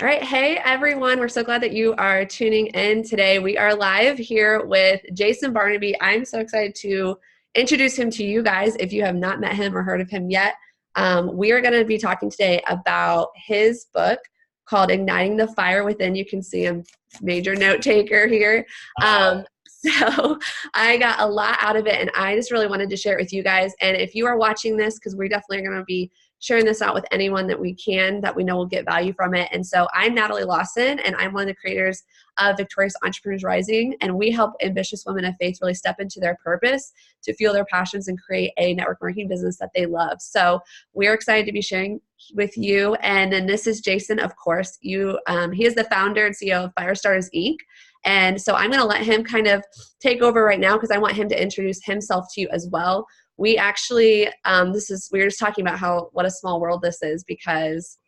All right. Hey, everyone. We're so glad that you are tuning in today. We are live here with Jason Barnaby. I'm so excited to introduce him to you guys if you have not met him or heard of him yet. We are going to be talking today about his book called Igniting the Fire Within. You can see him, major note taker here. Wow. So I got a lot out of it, and I just really wanted to share it with you guys. And if you are watching this, because we definitely are going to be sharing this out with anyone that we can that we know will get value from it. And so I'm Natalie Lawson, and I'm one of the creators of Victorious Entrepreneurs Rising, and we help ambitious women of faith really step into their purpose to fuel their passions and create a network marketing business that they love. So we're excited to be sharing with you. And then this is Jason, of course. He is the founder and CEO of Firestarters Inc. And so I'm going to let him kind of take over right now because I want him to introduce himself to you as well. We actually, we were just talking about what a small world this is because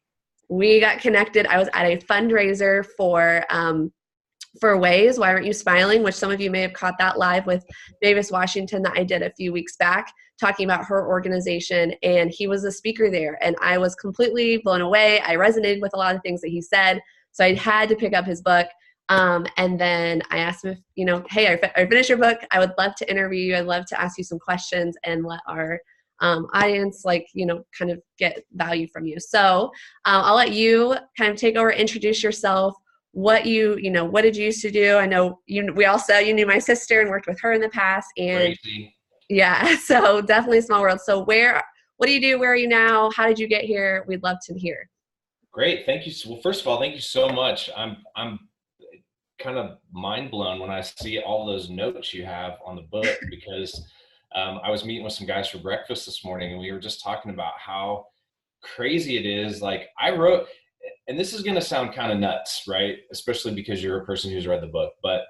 we got connected. I was at a fundraiser for Ways, Why Aren't You Smiling, which some of you may have caught that live with Davis Washington that I did a few weeks back, talking about her organization. And he was a speaker there. And I was completely blown away. I resonated with a lot of things that he said. So I had to pick up his book. And then I asked him if, hey, I finished your book. I would love to interview you. I'd love to ask you some questions and let our audience, kind of get value from you. So I'll let you kind of take over, introduce yourself, what did you used to do? I know we also, you knew my sister and worked with her in the past. And Crazy. yeah, so definitely a small world. So what do you do? Where are you now? How did you get here? We'd love to hear. Great. Thank you. Well, first of all, thank you so much. I'm kind of mind blown when I see all those notes you have on the book because I was meeting with some guys for breakfast this morning and we were just talking about how crazy it is. Like I wrote, and this is going to sound kind of nuts, right? Especially because you're a person who's read the book, but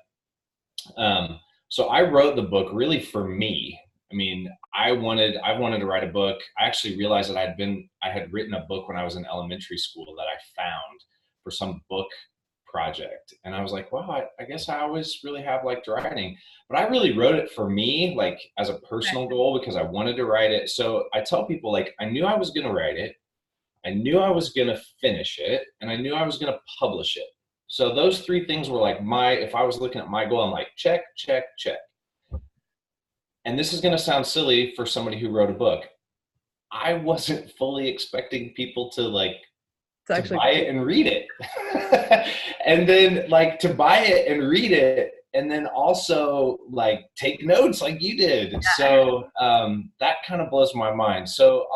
so I wrote the book really for me. I mean, I wanted to write a book. I actually realized that I had written a book when I was in elementary school that I found for some book project. And I was like, wow, I guess I always really have liked writing, but I really wrote it for me, like as a personal goal because I wanted to write it. So I tell people like, I knew I was going to write it. I knew I was going to finish it and I knew I was going to publish it. So those three things were like if I was looking at my goal, I'm like, check, check, check. And this is going to sound silly for somebody who wrote a book. I wasn't fully expecting people to buy it and read it. And then to buy it and read it and then also take notes like you did. Yeah. So that kind of blows my mind. So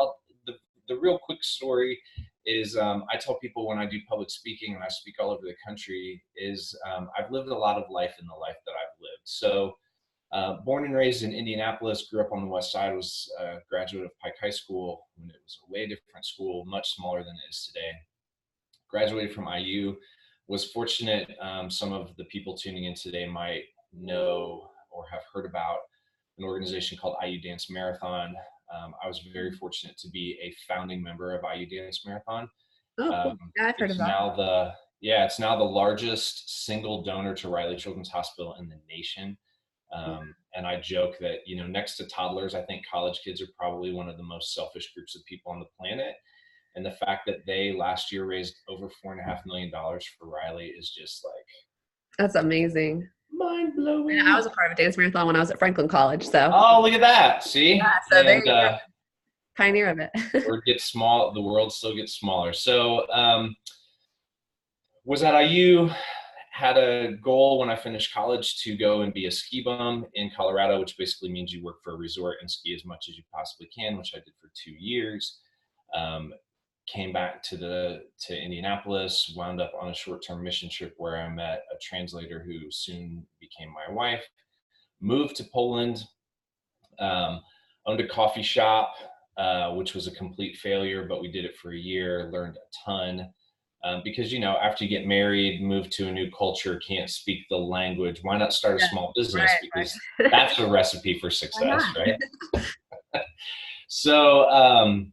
the real quick story is I tell people when I do public speaking and I speak all over the country is I've lived a lot of life in the life that I've lived. So born and raised in Indianapolis, grew up on the west side, was a graduate of Pike High School when it was a way different school, much smaller than it is today. Graduated from IU, was fortunate. Some of the people tuning in today might know or have heard about an organization called IU Dance Marathon. I was very fortunate to be a founding member of IU Dance Marathon. Oh, cool. Yeah, I've heard about it. It's now the largest single donor to Riley Children's Hospital in the nation. And I joke that, next to toddlers, I think college kids are probably one of the most selfish groups of people on the planet. And the fact that they last year raised over $4.5 million for Riley is just that's amazing. Mind blowing. I was a part of a dance marathon when I was at Franklin College. So. Oh, look at that. See? Yeah, so there you go. Pioneer of it. Word gets small. The world still gets smaller. So was at IU, had a goal when I finished college to go and be a ski bum in Colorado, which basically means you work for a resort and ski as much as you possibly can, which I did for 2 years. Came back to Indianapolis, wound up on a short-term mission trip where I met a translator who soon became my wife, moved to Poland, owned a coffee shop, which was a complete failure, but we did it for a year, learned a ton. Because, after you get married, move to a new culture, can't speak the language, why not start a small business? Right, because that's a recipe for success, right? So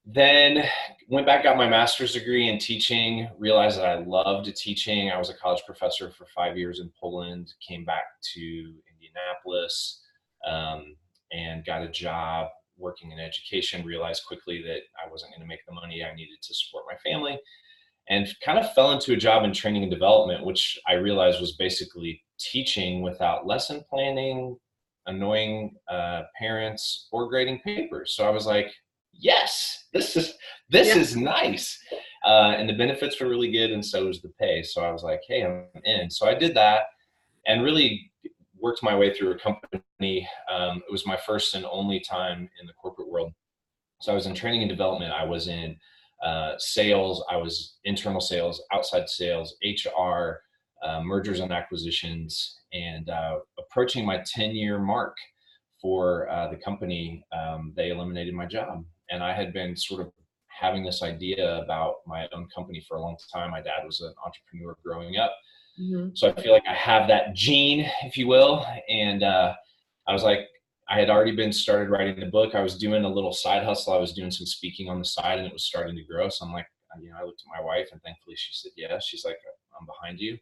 then went back, got my master's degree in teaching, realized that I loved teaching. I was a college professor for 5 years in Poland, came back to Indianapolis and got a job working in education, realized quickly that I wasn't going to make the money I needed to support my family. and kind of fell into a job in training and development, which I realized was basically teaching without lesson planning, annoying parents, or grading papers. So I was like, yes, this is nice. And the benefits were really good, and so was the pay. So I was like, hey, I'm in. So I did that and really worked my way through a company. It was my first and only time in the corporate world. So I was in training and development. I was in sales. I was internal sales, outside sales, HR, mergers and acquisitions, and approaching my 10-year mark for the company. They eliminated my job, and I had been sort of having this idea about my own company for a long time. My dad was an entrepreneur growing up. Mm-hmm. So I feel like I have that gene, if you will. And I was like, I had already been started writing the book. I was doing a little side hustle. I was doing some speaking on the side, and it was starting to grow. So I'm like, I looked at my wife, and thankfully she said, yeah. She's like, I'm behind you.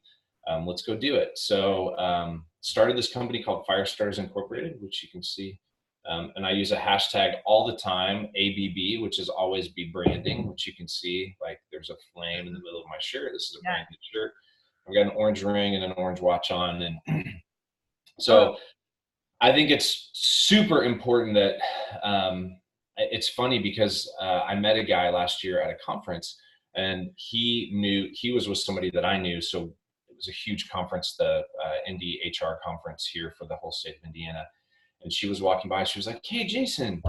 Let's go do it. So started this company called Firestarters Incorporated, which you can see. And I use a hashtag all the time, ABB, which is always be branding, which you can see. Like there's a flame in the middle of my shirt. This is a branded shirt. I've got an orange ring and an orange watch on. And so I think it's super important that it's funny because I met a guy last year at a conference, and he was with somebody that I knew. So it was a huge conference, the Indy HR conference here for the whole state of Indiana. And she was walking by. She was like, hey, Jason.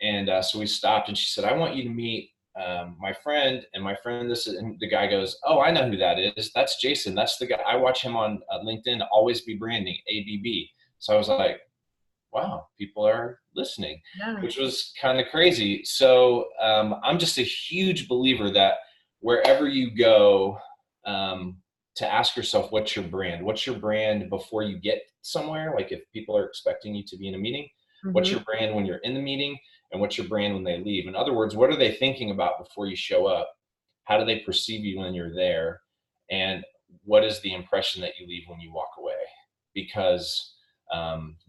And so we stopped, and she said, I want you to meet my friend. And my friend, and the guy goes, oh, I know who that is. That's Jason. That's the guy. I watch him on LinkedIn, always be branding, ABB. So I was like, wow, people are listening, which was kind of crazy. So I'm just a huge believer that wherever you go, to ask yourself, what's your brand? What's your brand before you get somewhere? Like if people are expecting you to be in a meeting, what's your brand when you're in the meeting? And what's your brand when they leave? In other words, what are they thinking about before you show up? How do they perceive you when you're there? And what is the impression that you leave when you walk away? Because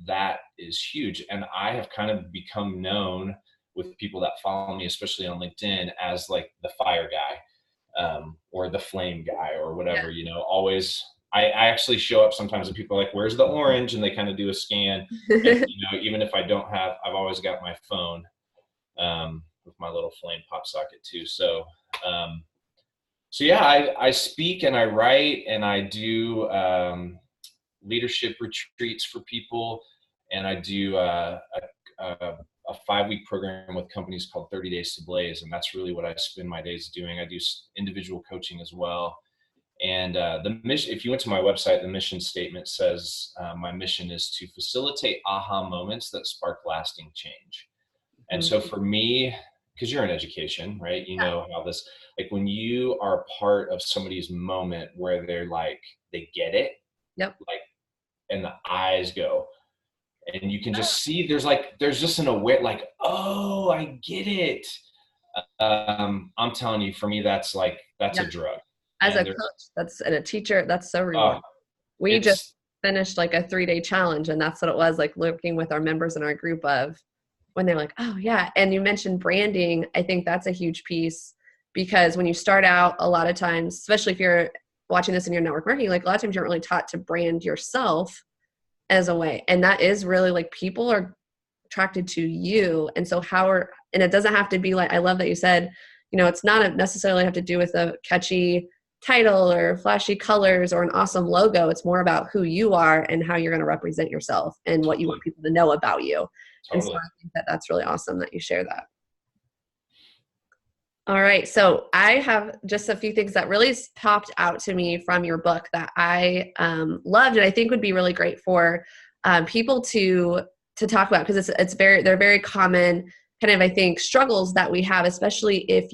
that is huge. And I have kind of become known with people that follow me, especially on LinkedIn, as like the fire guy. Or the flame guy or whatever, always, I actually show up sometimes and people are like, where's the orange? And they kind of do a scan. And, even if I don't have, I've always got my phone with my little flame pop socket too. So, yeah, I speak and I write and I do leadership retreats for people. And I do a 5-week program with companies called 30 Days to Blaze. And that's really what I spend my days doing. I do individual coaching as well. And the mission, if you went to my website, the mission statement says, my mission is to facilitate aha moments that spark lasting change. And so for me, because you're in education, right? You know how this, like when you are a part of somebody's moment where they're like, they get it. Yep. Like, and the eyes go, and you can just see there's just an aware, like, oh, I get it. I'm telling you, for me, that's a drug. As a coach, and a teacher, that's so rewarding. We just finished like a 3-day challenge, and that's what it was, like working with our members in our group of when they're like, oh yeah. And you mentioned branding. I think that's a huge piece, because when you start out, a lot of times, especially if you're watching this in your network marketing, like a lot of times you're not really taught to brand yourself as a way. And that is really like, people are attracted to you. And so and it doesn't have to be like, I love that you said, it's not necessarily have to do with a catchy title or flashy colors or an awesome logo. It's more about who you are and how you're going to represent yourself and what you want people to know about you. Totally. And so I think that's really awesome that you share that. All right. So I have just a few things that really popped out to me from your book that I loved, and I think would be really great for people to talk about, because they're very common kind of, I think, struggles that we have, especially if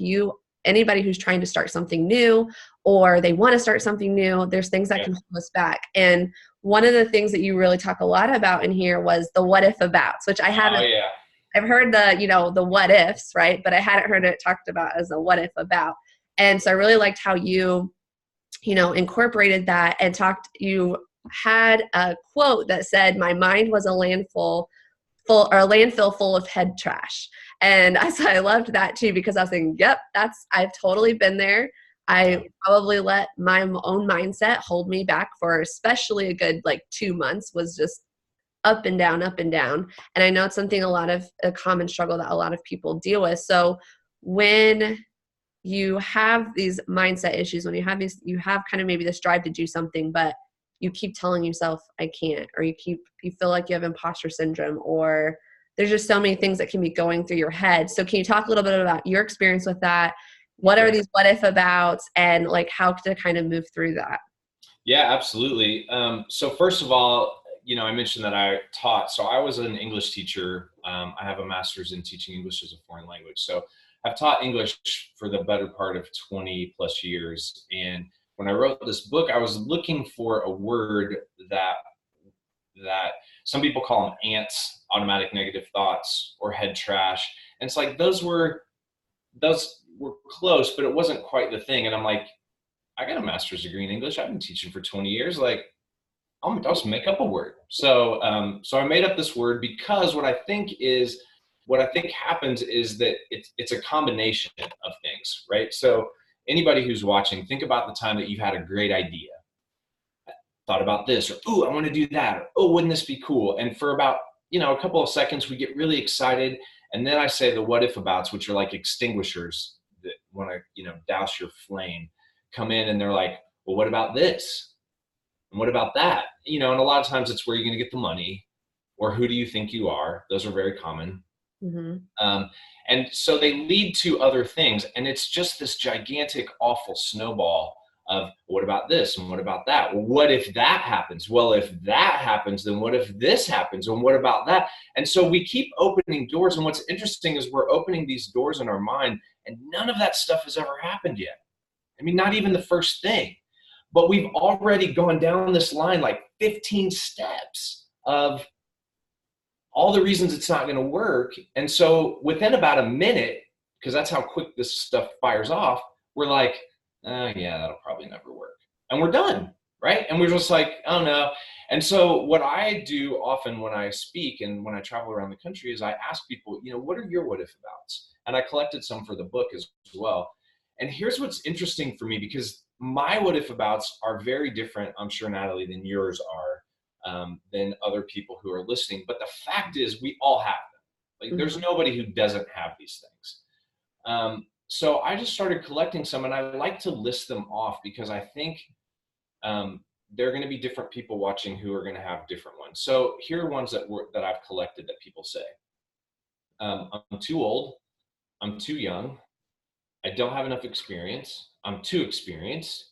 anybody who's trying to start something new or they want to start something new, there's things that can hold us back. And one of the things that you really talk a lot about in here was the what if abouts, which I haven't. Oh, yeah. I've heard the what ifs, right? But I hadn't heard it talked about as a what if about. And so I really liked how you incorporated that and you had a quote that said, my mind was a landfill full of head trash. And I loved that too, because I was thinking, yep, I've totally been there. I probably let my own mindset hold me back for especially a good like 2 months, was just up and down, up and down. And I know it's something a common struggle that a lot of people deal with. So when you have these mindset issues, when you have kind of maybe this drive to do something, but you keep telling yourself, I can't, or you feel like you have imposter syndrome, or there's just so many things that can be going through your head. So can you talk a little bit about your experience with that? What are these what if abouts, and like how to kind of move through that? Yeah, absolutely. So first of all, I mentioned that I taught. So I was an English teacher. I have a master's in teaching English as a foreign language. So I've taught English for the better part of 20 plus years. And when I wrote this book, I was looking for a word that some people call them ants, automatic negative thoughts, or head trash. And it's like those were close, but it wasn't quite the thing. And I'm like, I got a master's degree in English. I've been teaching for 20 years. Like, I'll just make up a word. So I made up this word because what I think happens is that it's a combination of things, right? So anybody who's watching, think about the time that you've had a great idea, thought about this, or, ooh, I want to do that, or, oh, wouldn't this be cool? And for about, a couple of seconds, we get really excited. And then I say the what if abouts, which are like extinguishers that want to, douse your flame, come in, and they're like, well, what about this? And what about that? And a lot of times it's where you're going to get the money, or who do you think you are? Those are very common. Mm-hmm. And so they lead to other things. And it's just this gigantic, awful snowball of what about this? And what about that? Well, what if that happens? Well, if that happens, then what if this happens? And what about that? And so we keep opening doors. And what's interesting is we're opening these doors in our mind, and none of that stuff has ever happened yet. I mean, not even the first thing. But we've already gone down this line like 15 steps of all the reasons it's not going to work. And so within about a minute, because that's how quick this stuff fires off, we're like, yeah, that'll probably never work. And we're done, right? And we're just like, oh no. And so what I do often when I speak and when I travel around the country is I ask people, what are your what if abouts? And I collected some for the book as well. And here's what's interesting for me, because my what if abouts are very different, I'm sure, Natalie, than yours are, than other people who are listening. But the fact is, we all have them. Like, there's nobody who doesn't have these things. So I just started collecting some, and I like to list them off because I think there are going to be different people watching who are going to have different ones. So here are ones that I've collected that people say. I'm too old. I'm too young. I don't have enough experience. I'm too experienced.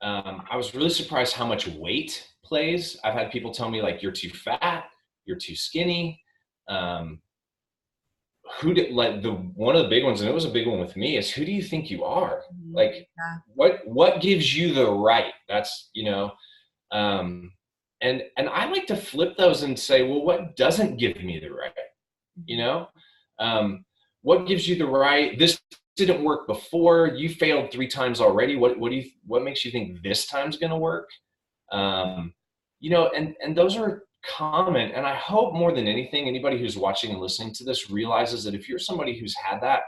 I was really surprised how much weight plays. I've had people tell me, like, you're too fat, you're too skinny. One of the big ones, and it was a big one with me, is who do you think you are? Like, what gives you the right? That's, and I like to flip those and say, well, what doesn't give me the right? What gives you the right? This didn't work before. You failed 3 times already. What makes you think this time's going to work? And those are common. And I hope more than anything, anybody who's watching and listening to this realizes that if you're somebody who's had that,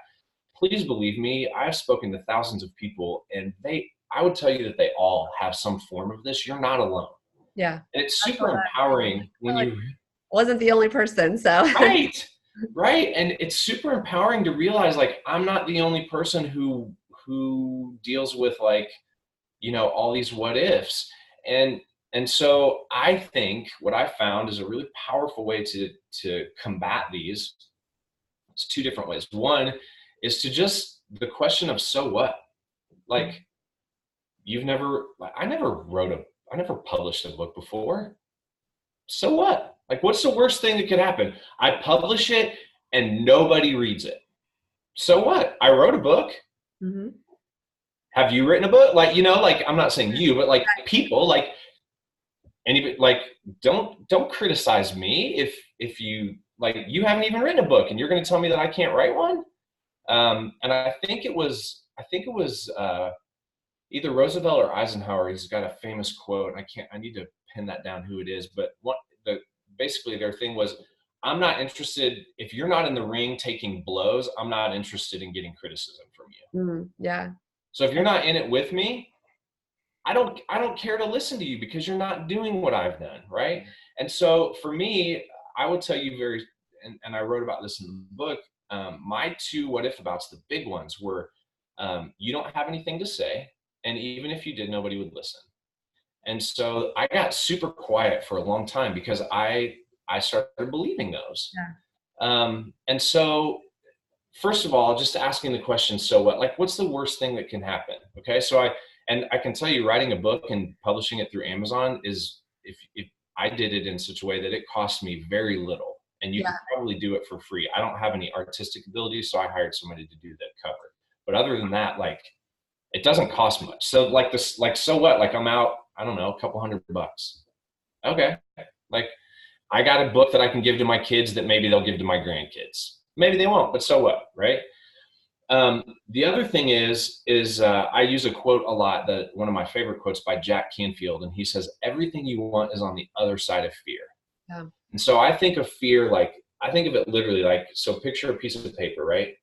please believe me, I've spoken to thousands of people, and I would tell you that they all have some form of this. You're not alone. Yeah. And it's super empowering when you wasn't the only person. So Right. And it's super empowering to realize, like, I'm not the only person who deals with, like, all these what ifs. And so I think what I found is a really powerful way to combat these. It's 2 different ways. One is to just the question of, so what? Like, I never published a book before. So what? Like, what's the worst thing that could happen? I publish it and nobody reads it. So what? I wrote a book. Mm-hmm. Have you written a book? Like, like, I'm not saying you, but like people, like anybody, like, don't criticize me if you, like, you haven't even written a book and you're going to tell me that I can't write one. And I think it was either Roosevelt or Eisenhower. He's got a famous quote. I need to pin that down who it is, but basically their thing was, I'm not interested, if you're not in the ring taking blows, I'm not interested in getting criticism from you. Yeah. So if you're not in it with me, I don't care to listen to you because you're not doing what I've done, right? And so for me, I would tell you and I wrote about this in the book. My two what if abouts, the big ones were, you don't have anything to say, and even if you did, nobody would listen. And so I got super quiet for a long time because I started believing those. And so first of all, just asking the question, so what? Like, what's the worst thing that can happen? Okay, so I can tell you, writing a book and publishing it through Amazon is, if I did it in such a way that it cost me very little, and you can probably do it for free. I don't have any artistic ability, so I hired somebody to do the cover. But other than that, like, it doesn't cost much. So like this, like, so what? Like, I'm out, I don't know, a couple $100. Okay, like, I got a book that I can give to my kids that maybe they'll give to my grandkids. Maybe they won't, but so what, right? The other thing is I use a quote a lot, that one of my favorite quotes by Jack Canfield, and he says, everything you want is on the other side of fear. Yeah. And so I think of fear, like, I think of it literally like, so picture a piece of paper, right?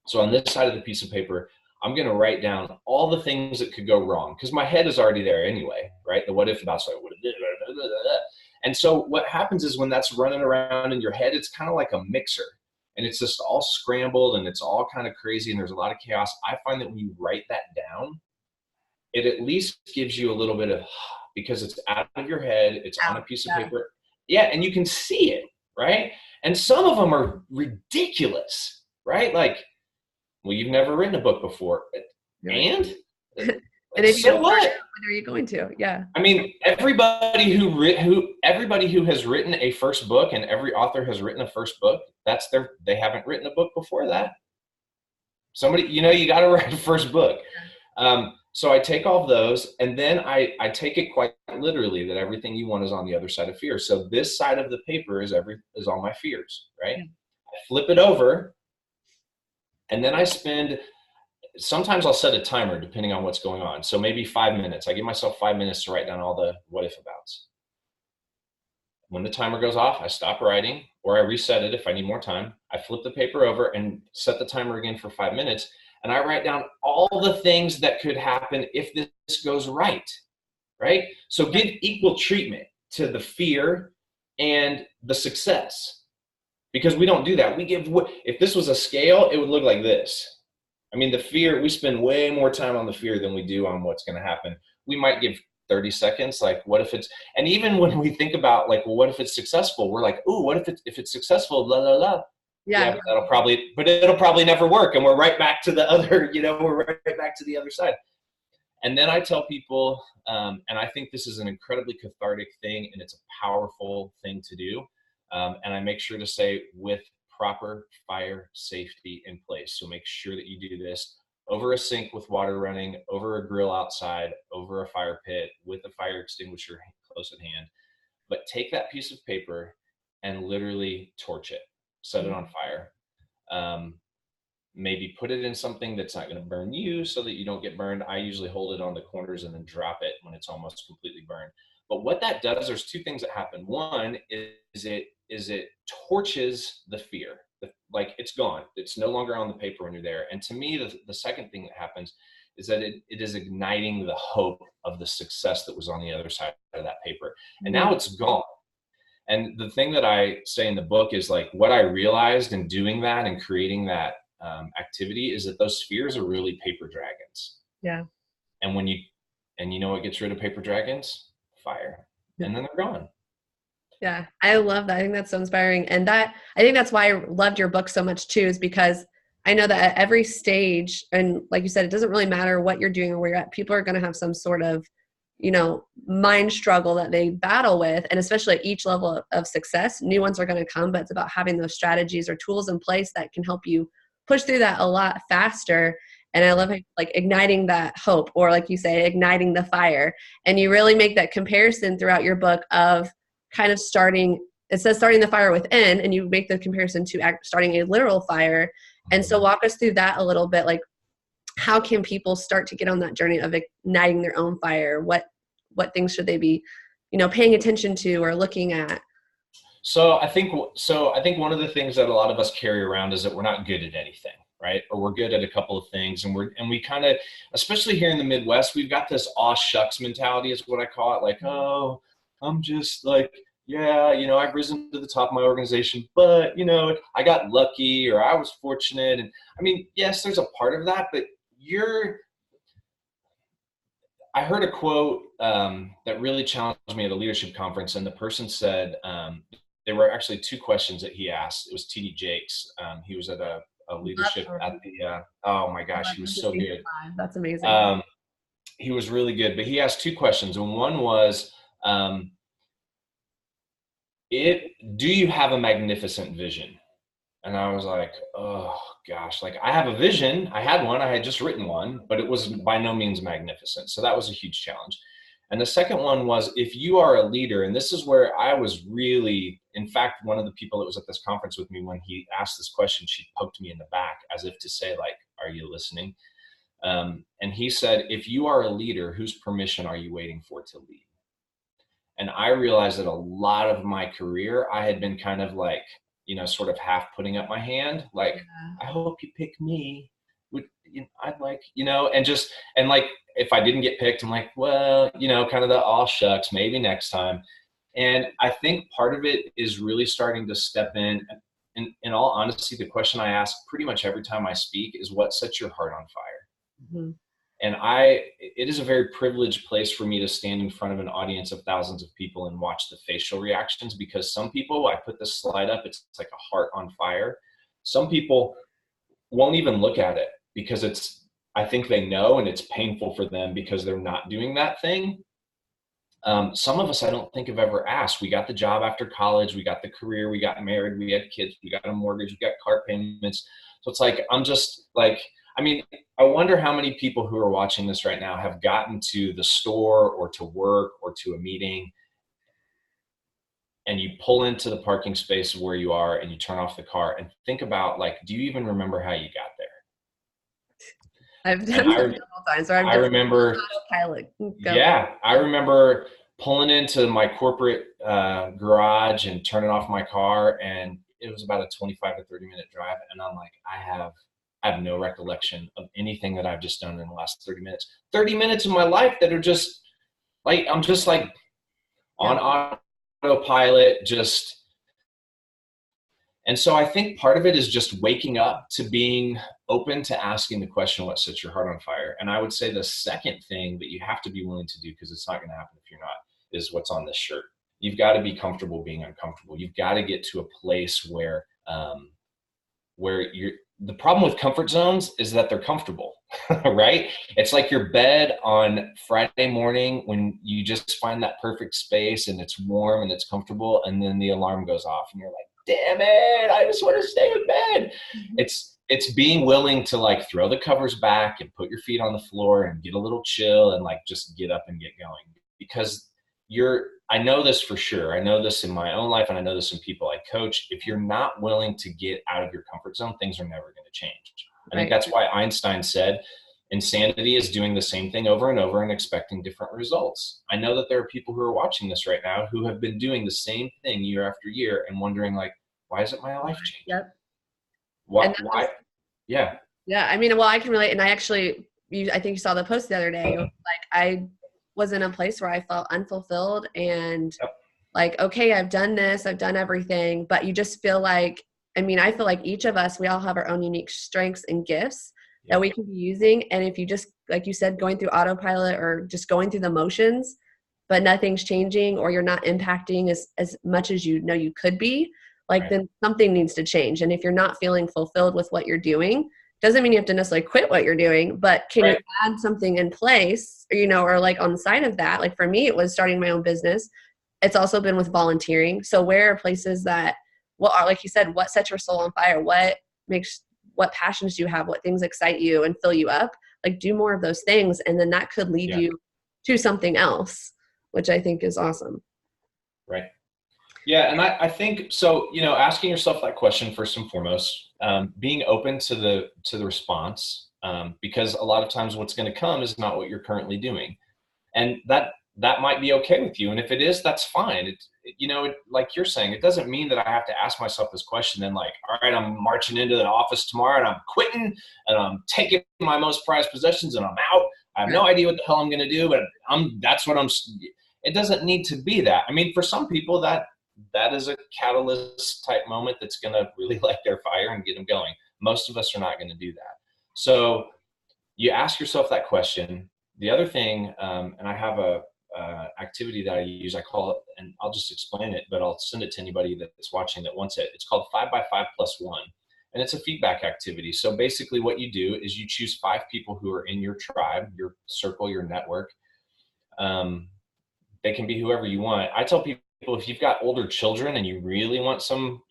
So on this side of the piece of paper, I'm going to write down all the things that could go wrong, because my head is already there anyway, right? The what if about, like, and so what happens is when that's running around in your head, it's kind of like a mixer. And it's just all scrambled and it's all kind of crazy and there's a lot of chaos. I find that when you write that down, it at least gives you a little bit of, because it's out of your head, it's on a piece of paper. Yeah, and you can see it, right? And some of them are ridiculous, right? Like, well, you've never written a book before. And? And if you so don't, what? when are you going to? Yeah. I mean, everybody who has written a first book, and every author has written a first book, they haven't written a book before that. Somebody, you got to write a first book. So I take all of those, and then I take it quite literally that everything you want is on the other side of fear. So this side of the paper is all my fears, right? I flip it over, and then sometimes I'll set a timer depending on what's going on. So maybe 5 minutes. I give myself 5 minutes to write down all the what if abouts. When the timer goes off, I stop writing, or I reset it if I need more time. I flip the paper over and set the timer again for 5 minutes. And I write down all the things that could happen if this goes right? So give equal treatment to the fear and the success, because we don't do that. If this was a scale, it would look like this. I mean, the fear, we spend way more time on the fear than we do on what's going to happen. We might give 30 seconds, like, what if it's, and even when we think about, like, well, what if it's successful? We're like, ooh, what if it's successful, la, la, la. Yeah, but it'll probably never work. And we're right back to the other, we're right back to the other side. And then I tell people, and I think this is an incredibly cathartic thing, and it's a powerful thing to do. And I make sure to say, with proper fire safety in place. So make sure that you do this over a sink with water running, over a grill outside, over a fire pit with a fire extinguisher close at hand. But take that piece of paper and literally torch it, set it on fire. Maybe put it in something that's not going to burn you so that you don't get burned. I usually hold it on the corners and then drop it when it's almost completely burned. But what that does, there's two things that happen. One is it torches the fear. Like, it's gone. It's no longer on the paper when you're there. And to me, the second thing that happens is that it is igniting the hope of the success that was on the other side of that paper. And now it's gone. And the thing that I say in the book is, like, what I realized in doing that and creating that activity is that those fears are really paper dragons. Yeah. And you know what gets rid of paper dragons? Fire. And then they're gone. Yeah, I love that. I think that's so inspiring. And I think that's why I loved your book so much too, is because I know that at every stage, and like you said, it doesn't really matter what you're doing or where you're at, people are going to have some sort of, mind struggle that they battle with. And especially at each level of success, new ones are going to come, but it's about having those strategies or tools in place that can help you push through that a lot faster. And I love, like, igniting that hope, or like you say, igniting the fire. And you really make that comparison throughout your book of kind of starting the fire within, and you make the comparison to starting a literal fire. And so walk us through that a little bit. Like, how can people start to get on that journey of igniting their own fire? What things should they be, paying attention to or looking at? So I think one of the things that a lot of us carry around is that we're not good at anything. right? Or we're good at a couple of things, and we kind of, especially here in the Midwest, we've got this aw shucks mentality is what I call it. Like, oh, I'm just like, yeah, I've risen to the top of my organization, but I got lucky or I was fortunate. And I mean, yes, there's a part of that, but I heard a quote that really challenged me at a leadership conference, and the person said, there were actually two questions that he asked. It was TD Jakes. He was at a leadership at the, oh my gosh, he was so good. That's amazing. He was really good, but he asked two questions. And one was, do you have a magnificent vision? And I was like, oh gosh, like I have a vision. I had one, I had just written one, but it was by no means magnificent. So that was a huge challenge. And the second one was, if you are a leader, and this is where I was really, in fact, one of the people that was at this conference with me, when he asked this question, she poked me in the back as if to say, like, are you listening? And he said, if you are a leader, whose permission are you waiting for to lead? And I realized that a lot of my career, I had been kind of like, sort of half putting up my hand, like, I hope you pick me. I'd like, and like, if I didn't get picked, I'm like, well, kind of the all shucks, maybe next time. And I think part of it is really starting to step in. And in all honesty, the question I ask pretty much every time I speak is, what sets your heart on fire? Mm-hmm. And it is a very privileged place for me to stand in front of an audience of thousands of people and watch the facial reactions, because some people, I put this slide up, it's like a heart on fire. Some people won't even look at it because I think they know, and it's painful for them because they're not doing that thing. Some of us, I don't think have ever asked. We got the job after college, we got the career, we got married, we had kids, we got a mortgage, we got car payments. So it's like, I'm just like, I wonder how many people who are watching this right now have gotten to the store or to work or to a meeting, and you pull into the parking space where you are and you turn off the car and think about, like, do you even remember how you got there? I've done that several times. I remember, I remember pulling into my corporate garage and turning off my car, and it was about a 25 to 30-minute drive. And I'm like, I have no recollection of anything that I've just done in the last 30 minutes. 30 minutes of my life that are just like, I'm just like on autopilot, just. And so I think part of it is just waking up to being open to asking the question, what sets your heart on fire? And I would say the second thing that you have to be willing to do, because it's not going to happen if you're not, is what's on this shirt. You've got to be comfortable being uncomfortable. You've got to get to a place where the problem with comfort zones is that they're comfortable, right? It's like your bed on Friday morning when you just find that perfect space and it's warm and it's comfortable, and then the alarm goes off and you're like, damn it, I just want to stay in bed. Mm-hmm. It's being willing to like throw the covers back and put your feet on the floor and get a little chill and like just get up and get going. Because I know this for sure. I know this in my own life, and I know this in people I coach. If you're not willing to get out of your comfort zone, things are never going to change. I think that's why Einstein said, insanity is doing the same thing over and over and expecting different results. I know that there are people who are watching this right now who have been doing the same thing year after year and wondering, like, why isn't my life changing? Yep. Why? Yeah. Yeah. I can relate. And I think you saw the post the other day. Like, I was in a place where I felt unfulfilled and like, okay, I've done this, I've done everything, but you just feel like, I feel like each of us, we all have our own unique strengths and gifts that we can be using. And if you just, like you said, going through autopilot or just going through the motions, but nothing's changing, or you're not impacting as much as you know you could be, like, then something needs to change. And if you're not feeling fulfilled with what you're doing, doesn't mean you have to necessarily quit what you're doing, but can you add something in place, or like on the side of that? Like for me, it was starting my own business. It's also been with volunteering. So where are places that, like you said, what sets your soul on fire? What passions do you have? What things excite you and fill you up? Like, do more of those things. And then that could lead you to something else, which I think is awesome. Right. Yeah. And I think, so, asking yourself that question first and foremost, being open to the response, because a lot of times what's going to come is not what you're currently doing. And that might be okay with you. And if it is, that's fine. Like you're saying, it doesn't mean that I have to ask myself this question then, like, all right, I'm marching into the office tomorrow and I'm quitting and I'm taking my most prized possessions and I'm out. I have no idea what the hell I'm going to do, but it doesn't need to be that. I mean, for some people that is a catalyst type moment that's going to really light their fire and get them going. Most of us are not going to do that. So you ask yourself that question. The other thing, and I have a activity that I use, I call it, and I'll just explain it, but I'll send it to anybody that's watching that wants it. It's called 5x5+1. And it's a feedback activity. So basically what you do is you choose 5 people who are in your tribe, your circle, your network. They can be whoever you want. I tell people, if you've got older children and you really want some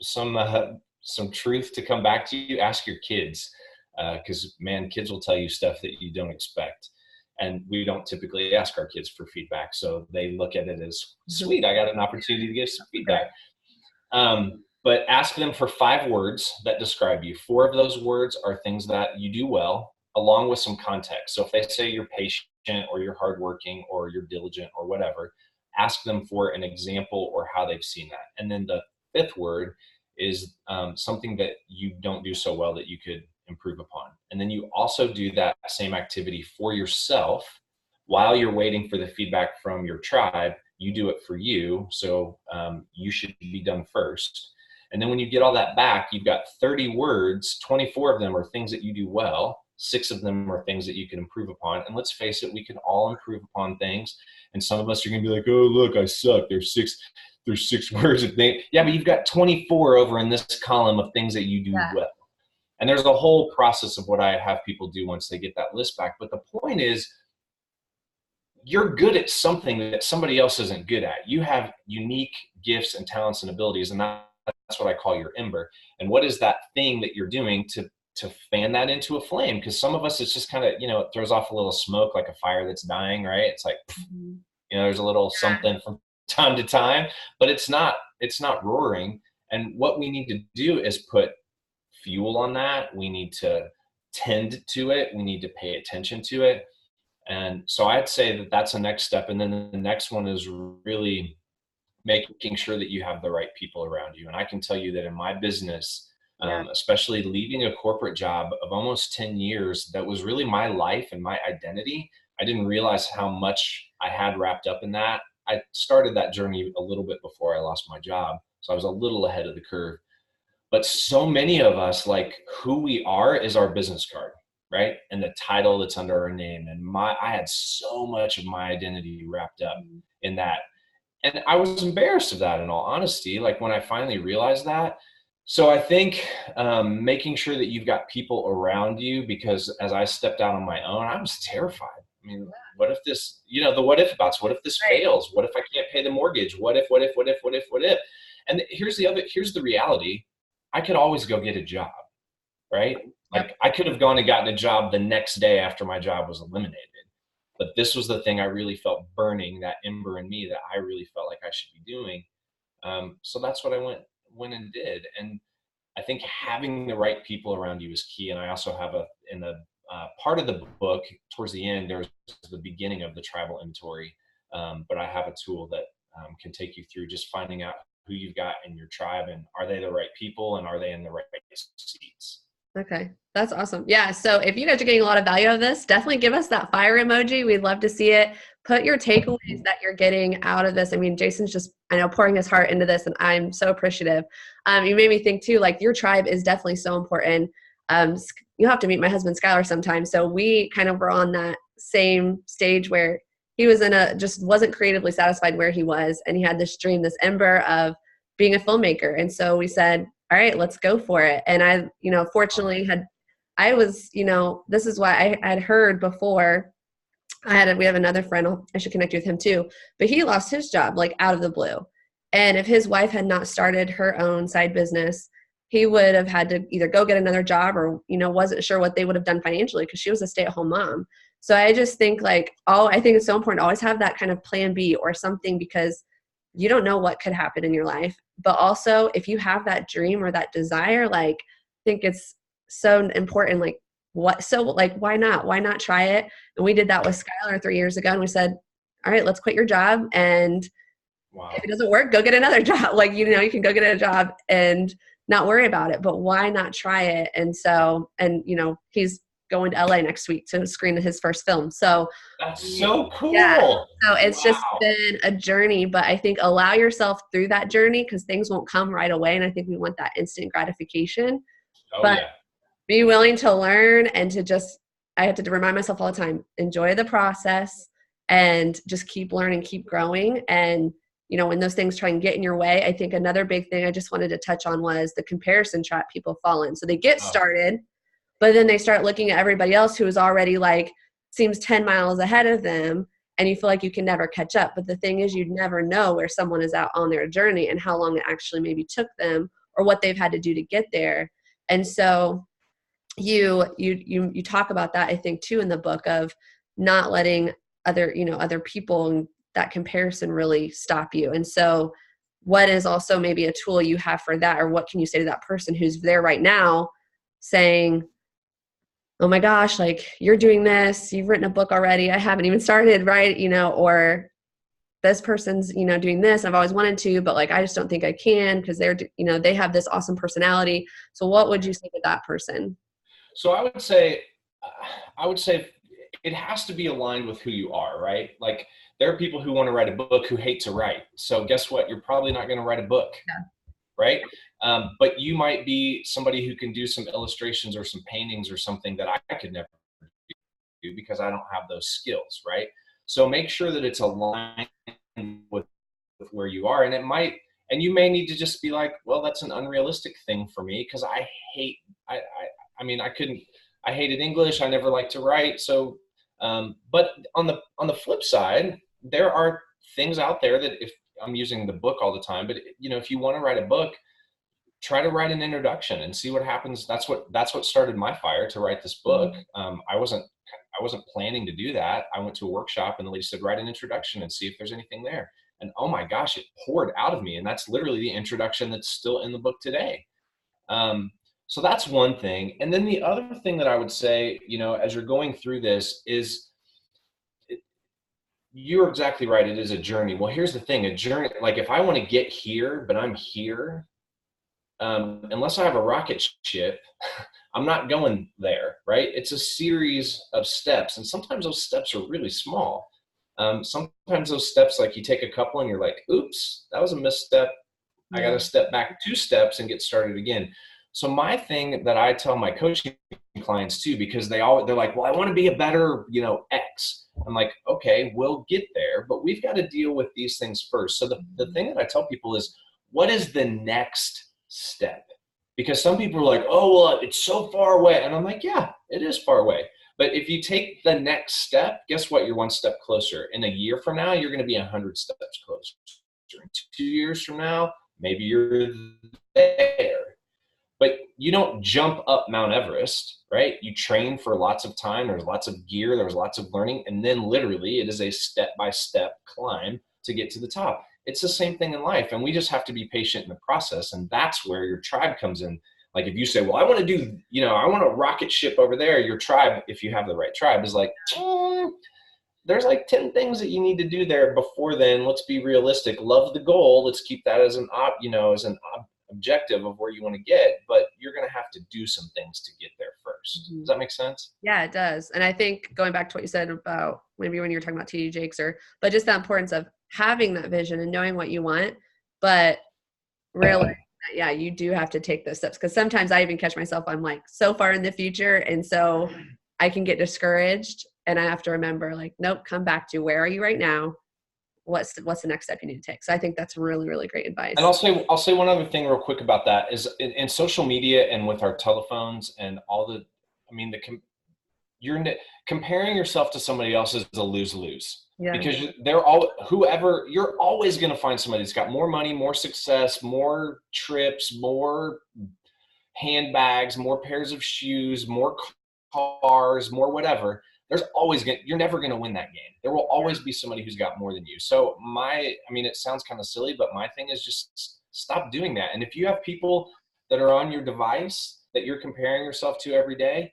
truth to come back to you, ask your kids. Because man, kids will tell you stuff that you don't expect. And we don't typically ask our kids for feedback. So they look at it as, sweet, I got an opportunity to give some feedback. But ask them for 5 words that describe you. 4 of those words are things that you do well, along with some context. So if they say you're patient or you're hardworking or you're diligent or whatever, ask them for an example or how they've seen that. And then the 5th word is something that you don't do so well that you could improve upon. And then you also do that same activity for yourself while you're waiting for the feedback from your tribe. You do it for you. So you should be done first. And then when you get all that back, you've got 30 words, 24 of them are things that you do well. 6 of them are things that you can improve upon. And let's face it, we can all improve upon things. And some of us are going to be like, oh, look, I suck. There's six words of things. Yeah, but you've got 24 over in this column of things that you do well. And there's a whole process of what I have people do once they get that list back. But the point is, you're good at something that somebody else isn't good at. You have unique gifts and talents and abilities, and that's what I call your ember. And what is that thing that you're doing to fan that into a flame? Because some of us, it's just kind of, it throws off a little smoke, like a fire that's dying, right? It's like, there's a little something from time to time, but it's not roaring. And what we need to do is put fuel on that. We need to tend to it. We need to pay attention to it. And so I'd say that that's the next step. And then the next one is really making sure that you have the right people around you. And I can tell you that in my business, especially leaving a corporate job of almost 10 years, that was really my life and my identity. I didn't realize how much I had wrapped up in that. I started that journey a little bit before I lost my job. So I was a little ahead of the curve. But so many of us, like, who we are is our business card, right? And the title that's under our name. And I had so much of my identity wrapped up in that. And I was embarrassed of that, in all honesty, like when I finally realized that. So I think making sure that you've got people around you, because as I stepped out on my own, I was terrified. I mean, what if this, the what if bouts, what if this fails? What if I can't pay the mortgage? What if? And here's the reality. I could always go get a job, right? Like I could have gone and gotten a job the next day after my job was eliminated. But this was the thing I really felt burning, that ember in me that I really felt like I should be doing. So that's what I went and did. And I think having the right people around you is key. And I also have in the part of the book, towards the end, there's the beginning of the tribal inventory. But I have a tool that can take you through just finding out who you've got in your tribe, and are they the right people, and are they in the right seats? Okay, that's awesome. Yeah, so if you guys are getting a lot of value out of this, definitely give us that fire emoji. We'd love to see it. Put your takeaways that you're getting out of this. I mean, Jason's just, I know, pouring his heart into this, and I'm so appreciative. You made me think too, like, your tribe is definitely so important. You'll have to meet my husband, Skylar, sometime. So we kind of were on that same stage where he was just wasn't creatively satisfied where he was. And he had this dream, this ember of being a filmmaker. And so we said, all right, let's go for it. And I, fortunately this is why I had heard before. We have another friend, I should connect you with him too, but he lost his job like out of the blue. And if his wife had not started her own side business, he would have had to either go get another job or, wasn't sure what they would have done financially because she was a stay-at-home mom. So I just think I think it's so important to always have that kind of plan B or something, because you don't know what could happen in your life. But also if you have that dream or that desire, I think it's so important. Why not? Why not try it? And we did that with Skylar 3 years ago. And we said, all right, let's quit your job. And if Wow. it doesn't work, go get another job. Like, you can go get a job and not worry about it, but why not try it? And so, and he's going to LA next week to screen his first film. So That's so yeah. cool. So it's just Wow. been a journey, but I think allow yourself through that journey because things won't come right away. And I think we want that instant gratification, Oh but yeah. be willing to learn and to just, I have to remind myself all the time, enjoy the process and just keep learning, keep growing. And, when those things try and get in your way, I think another big thing I just wanted to touch on was the comparison trap people fall in. So they get Oh, started, but then they start looking at everybody else who is already like, seems 10 miles ahead of them. And you feel like you can never catch up. But the thing is, you'd never know where someone is out on their journey and how long it actually maybe took them or what they've had to do to get there. And so you talk about that, I think, too, in the book of not letting other people and that comparison really stop you. And so what is also maybe a tool you have for that, or what can you say to that person who's there right now saying, oh my gosh, like you're doing this, you've written a book already, I haven't even started, right? Or this person's, doing this, I've always wanted to, but like, I just don't think I can because they're, they have this awesome personality. So what would you say to that person? so I would say it has to be aligned with who you are, right? Like there are people who want to write a book who hate to write. So guess what? You're probably not going to write a book, right? But you might be somebody who can do some illustrations or some paintings or something that I could never do because I don't have those skills, right? So make sure that it's aligned with where you are, and you may need to just be like, well, that's an unrealistic thing for me because hate, I mean, I hated English. I never liked to write. So, but on the flip side, there are things out there that if I'm using the book all the time, but if you want to write a book, try to write an introduction and see what happens. That's what started my fire to write this book. I wasn't planning to do that. I went to a workshop and the lady said, write an introduction and see if there's anything there. And oh my gosh, it poured out of me. And that's literally the introduction that's still in the book today. So that's one thing. And then the other thing that I would say, as you're going through this is you're exactly right. It is a journey. Well, here's the thing, a journey, like if I want to get here, but I'm here, unless I have a rocket ship, I'm not going there, right? It's a series of steps. And sometimes those steps are really small. Sometimes those steps, like you take a couple and you're like, oops, that was a misstep. I got to step back 2 steps and get started again. So my thing that I tell my coaching clients too, because they're like, well, I want to be a better, X. I'm like, okay, we'll get there, but we've got to deal with these things first. So the thing that I tell people is, what is the next step? Because some people are like, oh, well, it's so far away. And I'm like, yeah, it is far away. But if you take the next step, guess what? You're 1 step closer. In a year from now, you're going to be 100 steps closer. In 2 years from now, maybe you're there. But you don't jump up Mount Everest, right? You train for lots of time. There's lots of gear. There's lots of learning. And then literally it is a step-by-step climb to get to the top. It's the same thing in life. And we just have to be patient in the process. And that's where your tribe comes in. Like if you say, well, I want to do, I want a rocket ship over there. Your tribe, if you have the right tribe, is like, there's like 10 things that you need to do there before then. Let's be realistic. Love the goal. Let's keep that as an objective of where you want to get, but you're going to have to do some things to get there first. Does that make sense? Yeah, it does. And I think going back to what you said about maybe when you were talking about TD Jakes but just the importance of having that vision and knowing what you want, but realizing that, yeah, you do have to take those steps. Cause sometimes I even catch myself, I'm like so far in the future. And so I can get discouraged and I have to remember like, nope, come back to where are you right now? What's the next step you need to take? So I think that's really, really great advice. And I'll say one other thing real quick about that is in social media and with our telephones and comparing yourself to somebody else is a lose-lose. Yeah. Because you're always going to find somebody that's got more money, more success, more trips, more handbags, more pairs of shoes, more cars, more whatever. You're never going to win that game. There will always be somebody who's got more than you. So it sounds kind of silly, but my thing is just stop doing that. And if you have people that are on your device that you're comparing yourself to every day,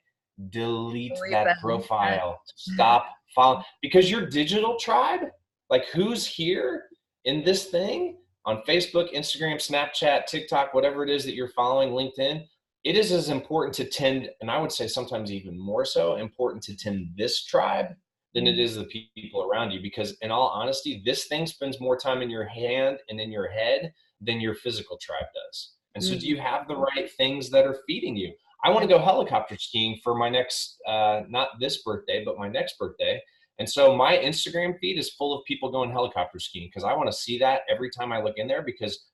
delete that profile. Stop following, because your digital tribe, Like, who's here in this thing on Facebook, Instagram, Snapchat, TikTok, whatever it is that you're following, LinkedIn. It is as important to tend, and I would say sometimes even more so important to tend this tribe than it is the people around you. Because in all honesty, this thing spends more time in your hand and in your head than your physical tribe does. And so do you have the right things that are feeding you? I want to go helicopter skiing for my next, not this birthday, but my next birthday. And so my Instagram feed is full of people going helicopter skiing because I want to see that every time I look in there, because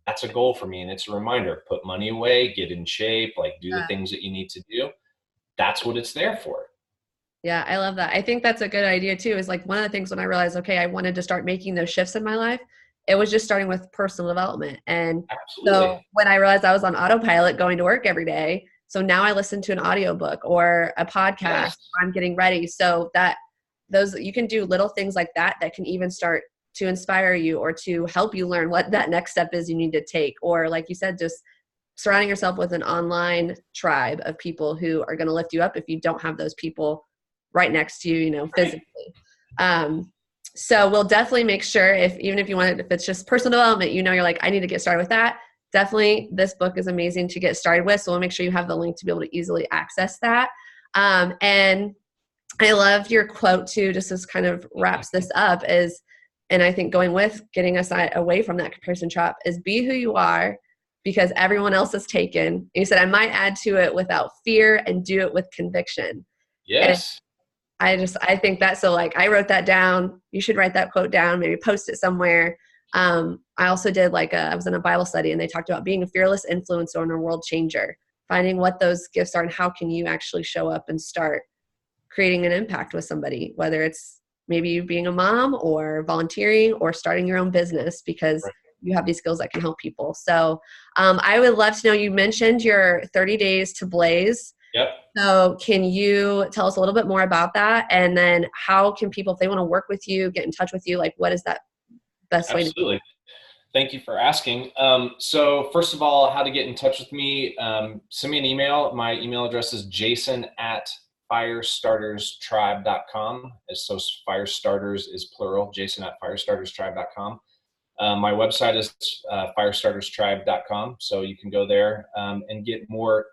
that's a goal for me. And it's a reminder, put money away, get in shape, like do the things that you need to do. That's what it's there for. Yeah, I love that. I think that's a good idea too, is like one of the things when I realized, okay, I wanted to start making those shifts in my life, it was just starting with personal development. And so Absolutely. when I realized I was on autopilot going to work every day, so now I listen to an audiobook or a podcast. Yes. I'm getting ready. So that those, you can do little things like that that can even start to inspire you or to help you learn what that next step is you need to take. Or like you said, just surrounding yourself with an online tribe of people who are going to lift you up if you don't have those people right next to you, you know, physically. So we'll definitely make sure, if even if you want it, if it's just personal development, you know, you're like, I need to get started with that. Definitely this book is amazing to get started with. So we'll make sure you have the link to be able to easily access that. And I loved your quote too, just as kind of wraps this up, is, and I think going with getting us away from that comparison trap, is be who you are because everyone else is taken. And you said, I might add to it without fear and do it with conviction. And Yes. I think that's, so like I wrote that down. You should write that quote down, maybe post it somewhere. I also did I was in a Bible study and they talked about being a fearless influencer and a world changer, finding what those gifts are and how can you actually show up and start creating an impact with somebody, whether it's maybe you being a mom or volunteering or starting your own business because you have these skills that can help people. So I would love to know, you mentioned your 30 days to blaze. Yep. So can you tell us a little bit more about that? And then how can people, if they want to work with you, get in touch with you, like what is that best way to do? Absolutely. Thank you for asking. So first of all, how to get in touch with me, send me an email. My email address is jason@firestarterstribe.com. So Firestarters is plural, jason@firestarterstribe.com. My website is firestarterstribe.com. So you can go there and get more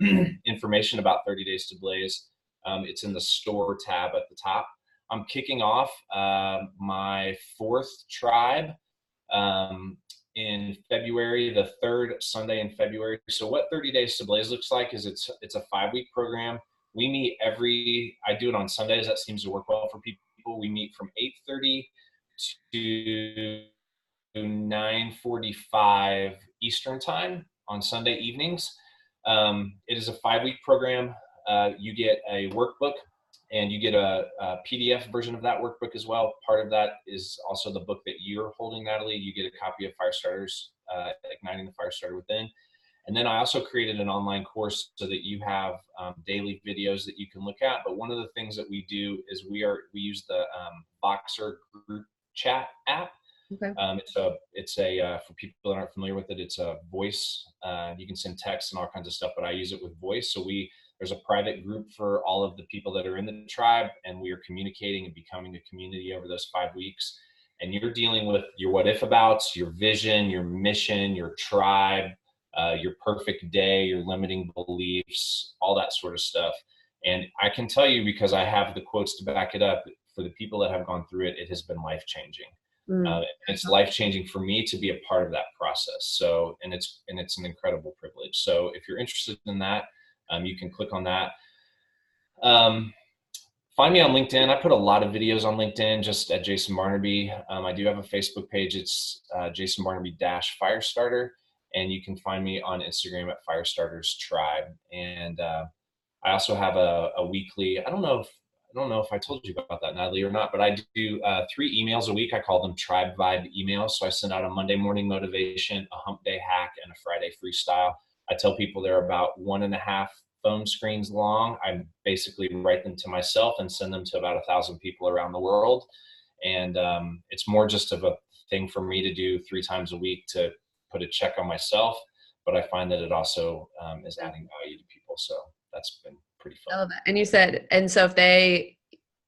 information about 30 Days to Blaze. It's in the store tab at the top. I'm kicking off my 4th tribe in February, the 3rd Sunday in February. So what 30 Days to Blaze looks like is it's a 5-week program. We meet I do it on Sundays. That seems to work well for people. We meet from 8:30 to 9:45 Eastern time on Sunday evenings. It is a 5-week program. You get a workbook and you get a PDF version of that workbook as well. Part of that is also the book that you're holding, Natalie. You get a copy of Firestarters, Igniting the Firestarter Within. And then I also created an online course so that you have daily videos that you can look at. But one of the things that we do is we use the Boxer group chat app. Okay. It's for people that aren't familiar with it, it's a voice. You can send text and all kinds of stuff, but I use it with voice. So there's a private group for all of the people that are in the tribe, and we are communicating and becoming a community over those 5 weeks. And you're dealing with your what if abouts, your vision, your mission, your tribe, your perfect day, your limiting beliefs, all that sort of stuff. And I can tell you, because I have the quotes to back it up, for the people that have gone through it, it has been life-changing. It's life-changing for me to be a part of that process. So, and it's an incredible privilege. So if you're interested in that, you can click on that. Find me on LinkedIn. I put a lot of videos on LinkedIn, just at Jason Barnaby. I do have a Facebook page. It's Jason Barnaby Firestarter. And you can find me on Instagram at Firestarters Tribe. And I also have a weekly, I don't know if I told you about that, Natalie, or not, but I do 3 emails a week. I call them Tribe Vibe emails. So I send out a Monday morning motivation, a hump day hack, and a Friday freestyle. I tell people they're about 1.5 phone screens long. I basically write them to myself and send them to about 1,000 people around the world. And it's more just of a thing for me to do 3 times a week to put a check on myself. But I find that it also is adding value to people. So that's been pretty fun. And you said, and so if they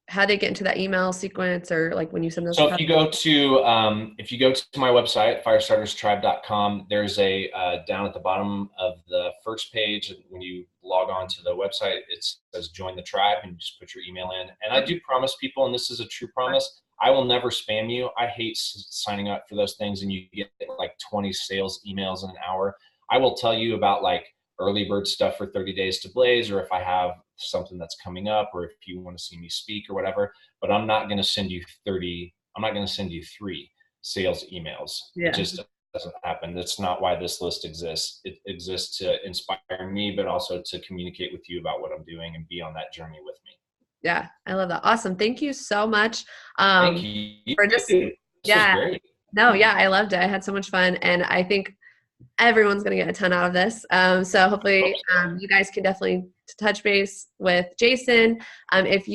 how they get into that email sequence, or like when you send those So stuff? if you go to my website, firestarterstribe.com, there's a down at the bottom of the first page, when you log on to the website, it says join the tribe, and you just put your email in. And I do promise people, and this is a true promise, I will never spam you. I hate signing up for those things and you get like 20 sales emails in an hour. I will tell you about like early bird stuff for 30 days to blaze, or if I have something that's coming up, or if you want to see me speak or whatever, but I'm not going to send you 30, I'm not going to send you 3 sales emails. It Yeah. just doesn't happen. That's not why this list exists. It exists to inspire me, but also to communicate with you about what I'm doing and be on that journey with me. Yeah, I love that. Awesome. Thank you so much Thank you. for just, This was yeah. great. No, yeah, I loved it. I had so much fun. And I think everyone's going to get a ton out of this. So hopefully you guys can definitely touch base with Jason. This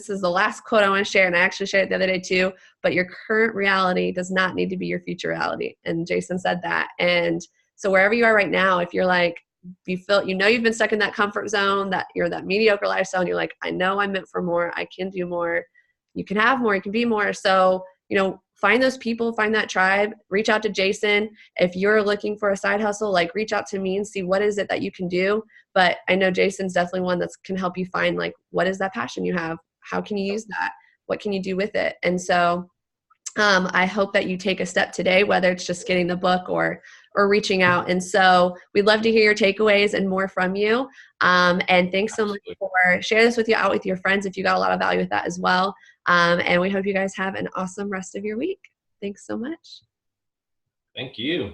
is the last quote I want to share, and I actually shared it the other day too, but your current reality does not need to be your future reality. And Jason said that. And so wherever you are right now, if you're like, you've been stuck in that comfort zone, that you're that mediocre lifestyle, and you're like, I know I'm meant for more, I can do more, you can have more, you can be more. So, find those people, find that tribe, reach out to Jason. If you're looking for a side hustle, like reach out to me and see what is it that you can do. But I know Jason's definitely one that can help you find like, what is that passion you have? How can you use that? What can you do with it? And so I hope that you take a step today, whether it's just getting the book or reaching out. And so we'd love to hear your takeaways and more from you. And thanks so much for sharing this out with your friends if you got a lot of value with that as well. And we hope you guys have an awesome rest of your week. Thanks so much. Thank you.